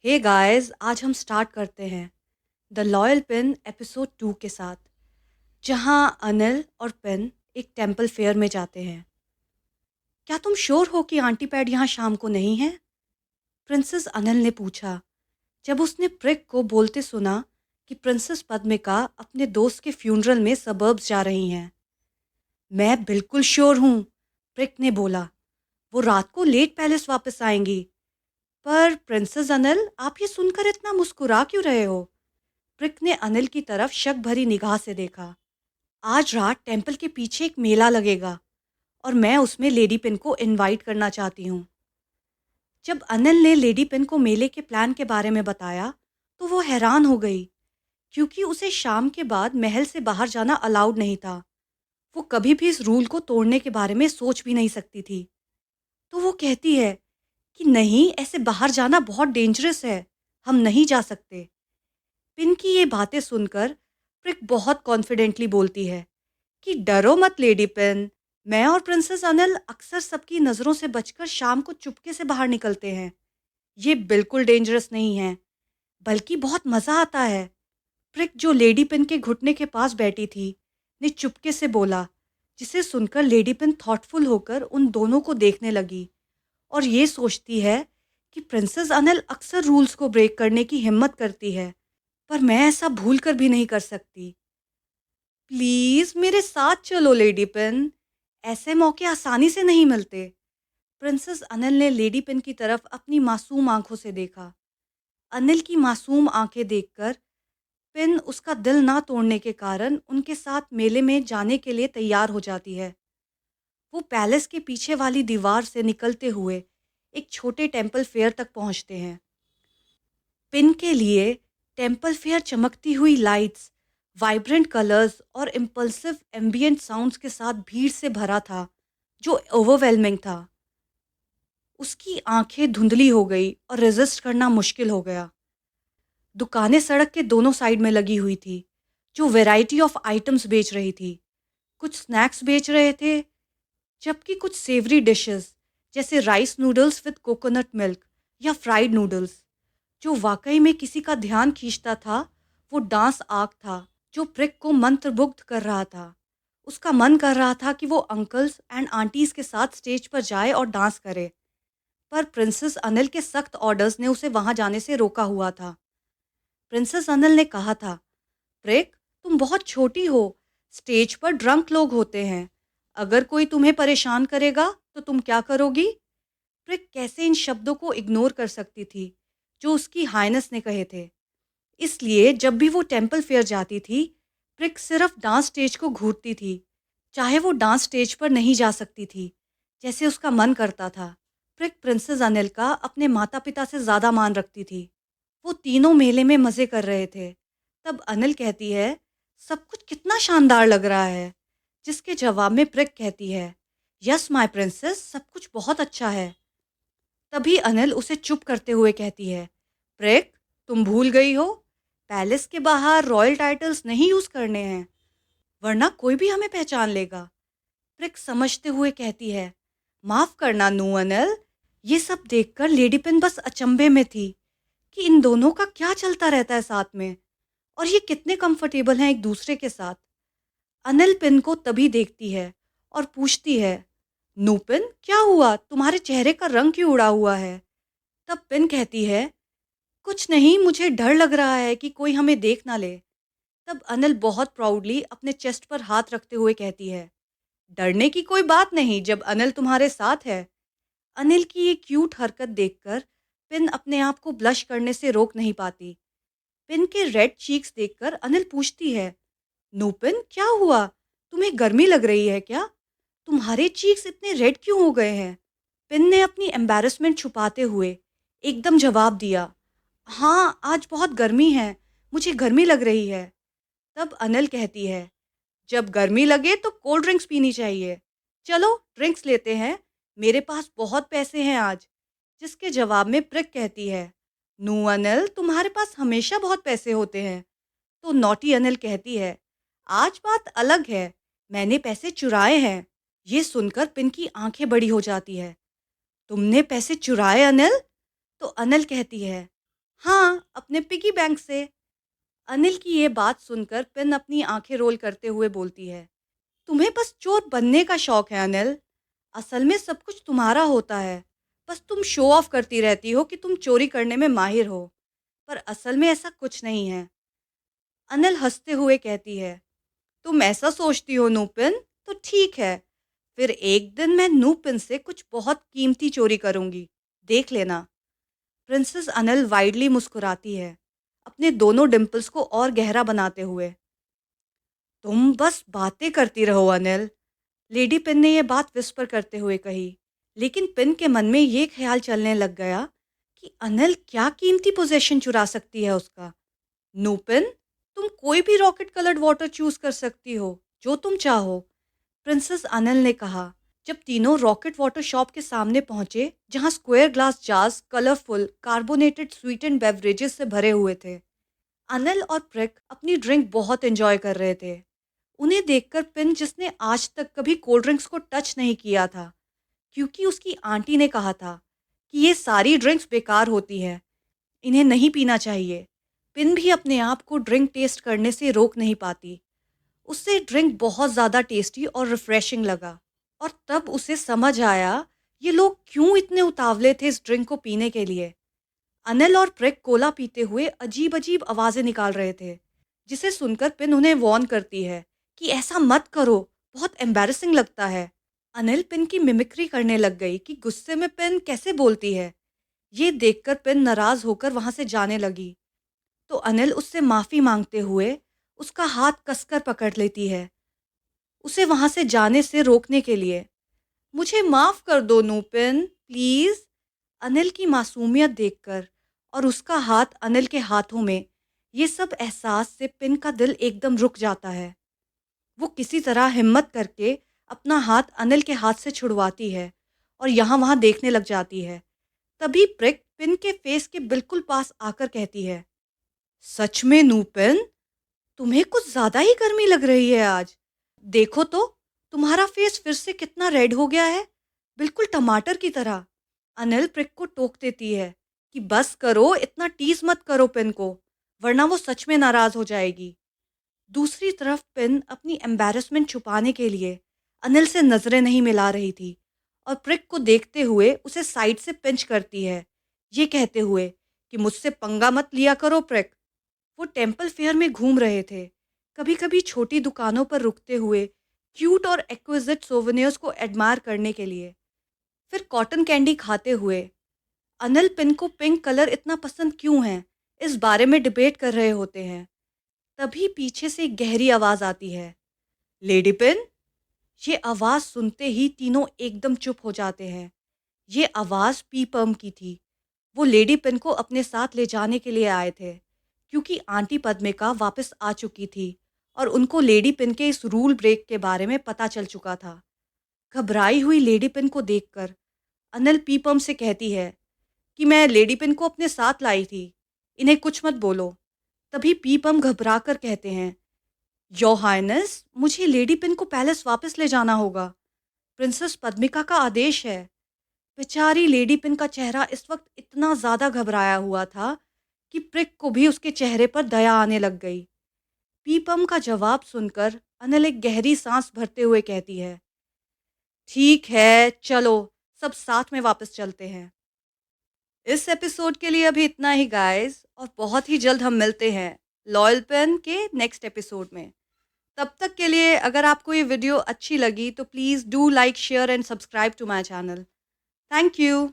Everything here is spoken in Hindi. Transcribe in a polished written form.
हे गाइस, आज हम स्टार्ट करते हैं द लॉयल पिन एपिसोड 2 के साथ, जहां अनिल और पिन एक टेंपल फेयर में जाते हैं। क्या तुम श्योर हो कि आंटी पैड यहाँ शाम को नहीं है? प्रिंसेस अनिल ने पूछा जब उसने प्रिक को बोलते सुना कि प्रिंसेस पद्मिका अपने दोस्त के फ्यूनरल में सबर्ब्स जा रही हैं। मैं बिल्कुल श्योर हूँ, प्रिक ने बोला। वो रात को लेट पैलेस वापस आएंगी। पर प्रिंसेस अनिल, आप ये सुनकर इतना मुस्कुरा क्यों रहे हो? प्रिक ने अनिल की तरफ शक भरी निगाह से देखा। आज रात टेंपल के पीछे एक मेला लगेगा और मैं उसमें लेडी पिन को इनवाइट करना चाहती हूँ। जब अनिल ने लेडी पिन को मेले के प्लान के बारे में बताया तो वो हैरान हो गई, क्योंकि उसे शाम के बाद महल से बाहर जाना अलाउड नहीं था। वो कभी भी इस रूल को तोड़ने के बारे में सोच भी नहीं सकती थी। तो वो कहती है कि नहीं, ऐसे बाहर जाना बहुत डेंजरस है, हम नहीं जा सकते। पिन की ये बातें सुनकर प्रिक बहुत कॉन्फिडेंटली बोलती है कि डरो मत लेडी पिन, मैं और प्रिंसेस अनिल अक्सर सबकी नज़रों से बचकर शाम को चुपके से बाहर निकलते हैं। ये बिल्कुल डेंजरस नहीं है, बल्कि बहुत मज़ा आता है। प्रिक, जो लेडी पिन के घुटने के पास बैठी थी, ने चुपके से बोला, जिसे सुनकर लेडी पिन थॉटफुल होकर उन दोनों को देखने लगी और ये सोचती है कि प्रिंसेस अनिल अक्सर रूल्स को ब्रेक करने की हिम्मत करती है, पर मैं ऐसा भूल कर भी नहीं कर सकती। प्लीज मेरे साथ चलो लेडी पिन, ऐसे मौके आसानी से नहीं मिलते। प्रिंसेस अनिल ने लेडी पिन की तरफ अपनी मासूम आंखों से देखा। अनिल की मासूम आंखें देखकर पिन उसका दिल ना तोड़ने के कारण उनके साथ मेले में जाने के लिए तैयार हो जाती है। वो पैलेस के पीछे वाली दीवार से निकलते हुए एक छोटे टेंपल फेयर तक पहुंचते हैं। पिन के लिए टेंपल फेयर चमकती हुई लाइट्स, वाइब्रेंट कलर्स और इम्पल्सिव एम्बियंट साउंड्स के साथ भीड़ से भरा था, जो ओवरवेलमिंग था। उसकी आंखें धुंधली हो गई और रेजिस्ट करना मुश्किल हो गया। दुकानें सड़क के दोनों साइड में लगी हुई थी, जो वैरायटी ऑफ आइटम्स बेच रही थी। कुछ स्नैक्स बेच रहे थे, जबकि कुछ सेवरी डिशेस जैसे rice noodles with coconut milk या फ्राइड नूडल्स। जो वाकई में किसी का ध्यान खींचता था वो डांस आर्क था, जो प्रिक को मंत्रमुग्ध कर रहा था। उसका मन कर रहा था कि वो अंकल्स एंड आंटीज के साथ स्टेज पर जाए और डांस करे, पर प्रिंसेस अनिल के सख्त ऑर्डर्स ने उसे वहां जाने से रोका हुआ था। प्रिंसेस अनिल ने कहा था, प्रिक, तुम बहुत छोटी हो, स्टेज पर ड्रंक लोग होते हैं, अगर कोई तुम्हें परेशान करेगा तो तुम क्या करोगी? प्रिक कैसे इन शब्दों को इग्नोर कर सकती थी जो उसकी हाइनेस ने कहे थे। इसलिए जब भी वो टेंपल फेयर जाती थी, प्रिक सिर्फ डांस स्टेज को घूरती थी, चाहे वो डांस स्टेज पर नहीं जा सकती थी, जैसे उसका मन करता था। प्रिक प्रिंसेस अनिल का अपने माता पिता से ज़्यादा मान रखती थी। वो तीनों मेले में मज़े कर रहे थे। तब अनिल कहती है, सब कुछ कितना शानदार लग रहा है, जिसके जवाब में प्रिक कहती है, यस माय प्रिंसेस, सब कुछ बहुत अच्छा है। तभी अनिल उसे चुप करते हुए कहती है, प्रिक, तुम भूल गई हो, पैलेस के बाहर रॉयल टाइटल्स नहीं यूज करने हैं, वरना कोई भी हमें पहचान लेगा। प्रिक समझते हुए कहती है, माफ करना नू अनिल। ये सब देखकर लेडी पिन बस अचंभे में थी कि इन दोनों का क्या चलता रहता है साथ में, और ये कितने कंफर्टेबल हैं एक दूसरे के साथ। अनिल पिन को तभी देखती है और पूछती है, नूपिन, क्या हुआ, तुम्हारे चेहरे का रंग क्यों उड़ा हुआ है? तब पिन कहती है, कुछ नहीं, मुझे डर लग रहा है कि कोई हमें देख ना ले। तब अनिल बहुत प्राउडली अपने चेस्ट पर हाथ रखते हुए कहती है, डरने की कोई बात नहीं जब अनिल तुम्हारे साथ है। अनिल की ये क्यूट हरकत देखकर पिन अपने आप को ब्लश करने से रोक नहीं पाती। पिन के रेड चीक्स देखकर अनिल पूछती है, नूपिन, क्या हुआ, तुम्हें गर्मी लग रही है क्या? तुम्हारे चीक्स इतने रेड क्यों हो गए हैं? पिन ने अपनी एम्बैरेसमेंट छुपाते हुए एकदम जवाब दिया, हाँ, आज बहुत गर्मी है, मुझे गर्मी लग रही है। तब अनिल कहती है, जब गर्मी लगे तो कोल्ड ड्रिंक्स पीनी चाहिए, चलो ड्रिंक्स लेते हैं, मेरे पास बहुत पैसे हैं आज। जिसके जवाब में प्रिक कहती है, नू अनिल, तुम्हारे पास हमेशा बहुत पैसे होते हैं। तो नॉटी अनिल कहती है, आज बात अलग है, मैंने पैसे चुराए हैं। ये सुनकर पिन की आंखें बड़ी हो जाती है। तुमने पैसे चुराए अनिल? तो अनिल कहती है, हाँ, अपने पिगी बैंक से। अनिल की ये बात सुनकर पिन अपनी आंखें रोल करते हुए बोलती है, तुम्हें बस चोर बनने का शौक है अनिल। असल में सब कुछ तुम्हारा होता है। बस तुम शो ऑफ करती रहती हो कि तुम चोरी करने में माहिर हो, पर असल में ऐसा कुछ नहीं है। अनिल हंसते हुए कहती है, तुम ऐसा सोचती हो नूपिन, तो ठीक है। फिर एक दिन मैं नूपिन से कुछ बहुत कीमती चोरी करूंगी, देख लेना। प्रिंसेस अनिल वाइडली मुस्कुराती है, अपने दोनों डिंपल्स को और गहरा बनाते हुए। तुम बस बातें करती रहो अनिल, लेडी पिन ने यह बात विस्पर करते हुए कही। लेकिन पिन के मन में ये ख्याल चलने लग गया कि अनिल क्या कीमती पोजेशन चुरा सकती है उसका। नूपिन, तुम कोई भी रॉकेट कलर्ड वाटर चूज कर सकती हो, जो तुम चाहो, प्रिंसेस अनिल ने कहा। जब तीनों रॉकेट वाटर शॉप के सामने पहुंचे, जहां square glass jars colourful carbonated sweetened beverages से भरे हुए थे, अनिल और प्रिक अपनी ड्रिंक बहुत एंजॉय कर रहे थे। उन्हें देखकर पिन, जिसने आज तक कभी कोल्ड ड्रिंक्स को टच नहीं किया था क्योंकि उसकी आंटी ने कहा था कि ये सारी ड्रिंक्स बेकार होती हैं, इन्हें नहीं पीना चाहिए, पिन भी अपने आप को ड्रिंक टेस्ट करने से रोक नहीं पाती। उससे ड्रिंक बहुत ज़्यादा टेस्टी और रिफ्रेशिंग लगा, और तब उसे समझ आया ये लोग क्यों इतने उतावले थे इस ड्रिंक को पीने के लिए। अनिल और प्रिक कोला पीते हुए अजीब अजीब आवाज़ें निकाल रहे थे, जिसे सुनकर पिन उन्हें वॉर्न करती है कि ऐसा मत करो, बहुत एम्बैरेसिंग लगता है। अनिल पिन की मिमिक्री करने लग गई कि गुस्से में पिन कैसे बोलती है। ये देखकर पिन नाराज़ होकर वहाँ से जाने लगी, तो अनिल उससे माफ़ी मांगते हुए उसका हाथ कसकर पकड़ लेती है, उसे वहाँ से जाने से रोकने के लिए। मुझे माफ़ कर दो नूपिन, प्लीज़। अनिल की मासूमियत देखकर और उसका हाथ अनिल के हाथों में, ये सब एहसास से पिन का दिल एकदम रुक जाता है। वो किसी तरह हिम्मत करके अपना हाथ अनिल के हाथ से छुड़वाती है और यहाँ वहाँ देखने लग जाती है। तभी प्रिक पिन के फेस के बिल्कुल पास आकर कहती है, सच में नूपिन, तुम्हें कुछ ज्यादा ही गर्मी लग रही है आज। देखो तो, तुम्हारा फेस फिर से कितना रेड हो गया है, बिल्कुल टमाटर की तरह। अनिल प्रिक को टोक देती है कि बस करो, इतना टीज मत करो पिन को, वरना वो सच में नाराज हो जाएगी। दूसरी तरफ पिन अपनी एम्बैरेसमेंट छुपाने के लिए अनिल से नजरें नहीं मिला रही थी, और प्रिक को देखते हुए उसे साइड से पिंच करती है, ये कहते हुए कि मुझसे पंगा मत लिया करो प्रिक। वो टेम्पल फेयर में घूम रहे थे, कभी कभी छोटी दुकानों पर रुकते हुए क्यूट और एक्विजिट सोवेनियर्स को एडमायर करने के लिए, फिर कॉटन कैंडी खाते हुए। अनिल पिन को पिंक कलर इतना पसंद क्यों है, इस बारे में डिबेट कर रहे होते हैं। तभी पीछे से एक गहरी आवाज आती है, लेडी पिन। ये आवाज सुनते ही तीनों एकदम चुप हो जाते हैं। ये आवाज पी पम की थी। वो लेडी पिन को अपने साथ ले जाने के लिए आए थे, क्योंकि आंटी पद्मिका वापस आ चुकी थी और उनको लेडी पिन के इस रूल ब्रेक के बारे में पता चल चुका था। घबराई हुई लेडी पिन को देखकर अनिल पीपम से कहती है कि मैं लेडी पिन को अपने साथ लाई थी, इन्हें कुछ मत बोलो। तभी पीपम घबरा कर कहते हैं, योर हाइनेस, मुझे लेडी पिन को पैलेस वापस ले जाना होगा, प्रिंसेस पद्मिका का आदेश है। बेचारी लेडी पिन का चेहरा इस वक्त इतना ज्यादा घबराया हुआ था कि प्रिक को भी उसके चेहरे पर दया आने लग गई। पीपम का जवाब सुनकर अनिल एक गहरी सांस भरते हुए कहती है, ठीक है, चलो सब साथ में वापस चलते हैं। इस एपिसोड के लिए अभी इतना ही गाइस, और बहुत ही जल्द हम मिलते हैं लॉयल पेन के नेक्स्ट एपिसोड में। तब तक के लिए अगर आपको ये वीडियो अच्छी लगी तो please do like share and subscribe to my channel. Thank you.